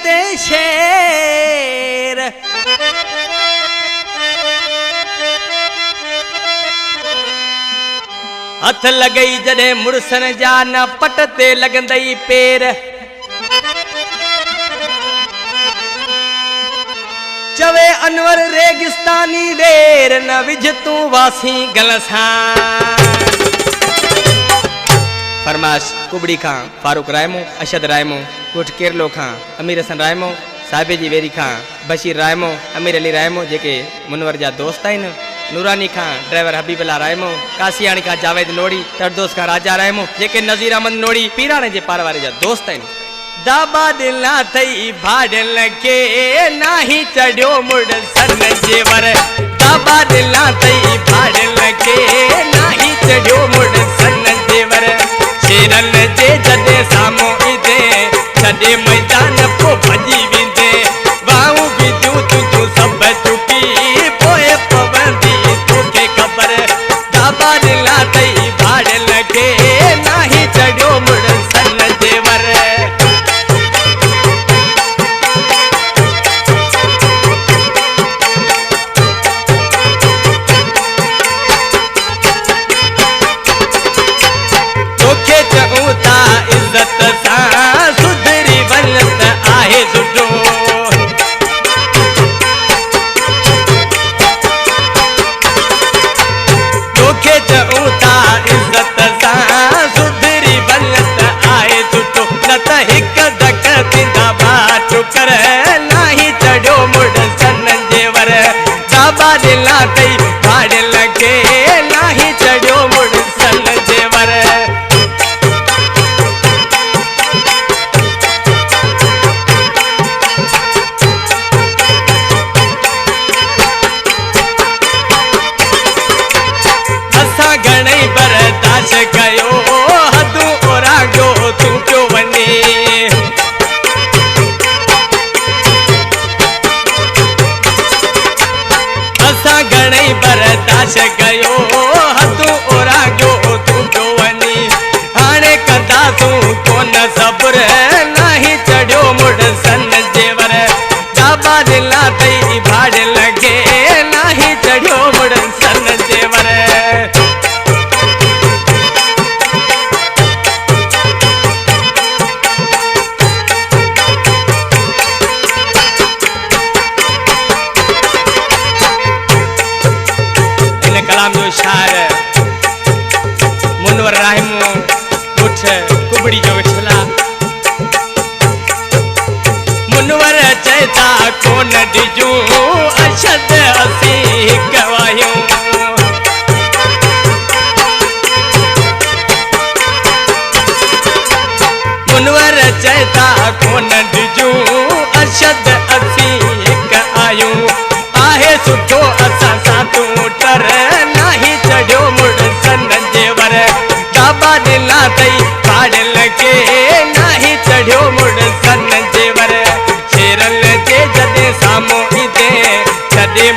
ते शेर हथ लगई जडे मुड़सन जा न पट ते लगंदई पेर चवे अनवर रेगिस्तानी वेर न विझ तू वासी गलसा फरमाश कुबड़ी खां फारूक रायमो अशद रायमो कोट केरलो खां अमीर हसन रायमो साहिबे जी वेरी खां बशीर रायमो अमीर अली रायमो जेके मुनवर जा दोस्त आहिनि नूरानी खां ड्राइवर हबीबुल्ला रायमो कासियाणी खां जावेद नोड़ी तरदोस खां राजा रायमो जेके नज़ीर अहमद नोड़ी पीराणे जे पार वारे जा दोस्त आहिनि दाबा दिल ना थई भाडल के नाही चढ़ियो मुड़ सन जेवर दाबा दिल ना थई भाडल के नाही चढ़ियो मुड़ सन जेवर शेरन जे जडे सामो इदे छडे मैदान पो भजी विंदे वाऊ भी तू सब चुकी पोए पवंदी तोके खबर दाबा दिल ना थई भाडल के नाही चढ़ियो मुड़ सन जेवर इज्जत सा सुधरी बनत आहे सुठो तोखे चऊं था इज्जत सा सुधरी बनत आहे सुठो न त हिकु धक थींदा बाटो कर नाही चढ़ियो मुड़ सन जेवर दाबा दिला तई भाड़ियल खे नाही चढ़ियो मुड़ सन जेवर घणई बर्दाश्त कयो हदूं ओरागो तू पियो वञे असां घणई बर्दाश्त कयो हदूं ओरागो तू पियो वञे हाणे कंदासूं कोन सब्र नाही चढ़ियो मुड़ सन जेवर दाबा दिला तई भाड़ियल खे नाही चढ़ियो मुड़ सन जेवर शार मुनवर रायमो उठ कुबड़ी जो विछला मुनवर चैता कोन डिजू अशद असी गवायूं मुनवर चैता कोन डिजू अशद असी आयूं आहे सुठो असां सां तूं टर नाही चढ़ियो मुड़ सन जेवर दाबा दिला तई भाड़ियल के नाही चढ़ियो मुड़ सन जेवर शेरन जे जडे सामो इदे छडे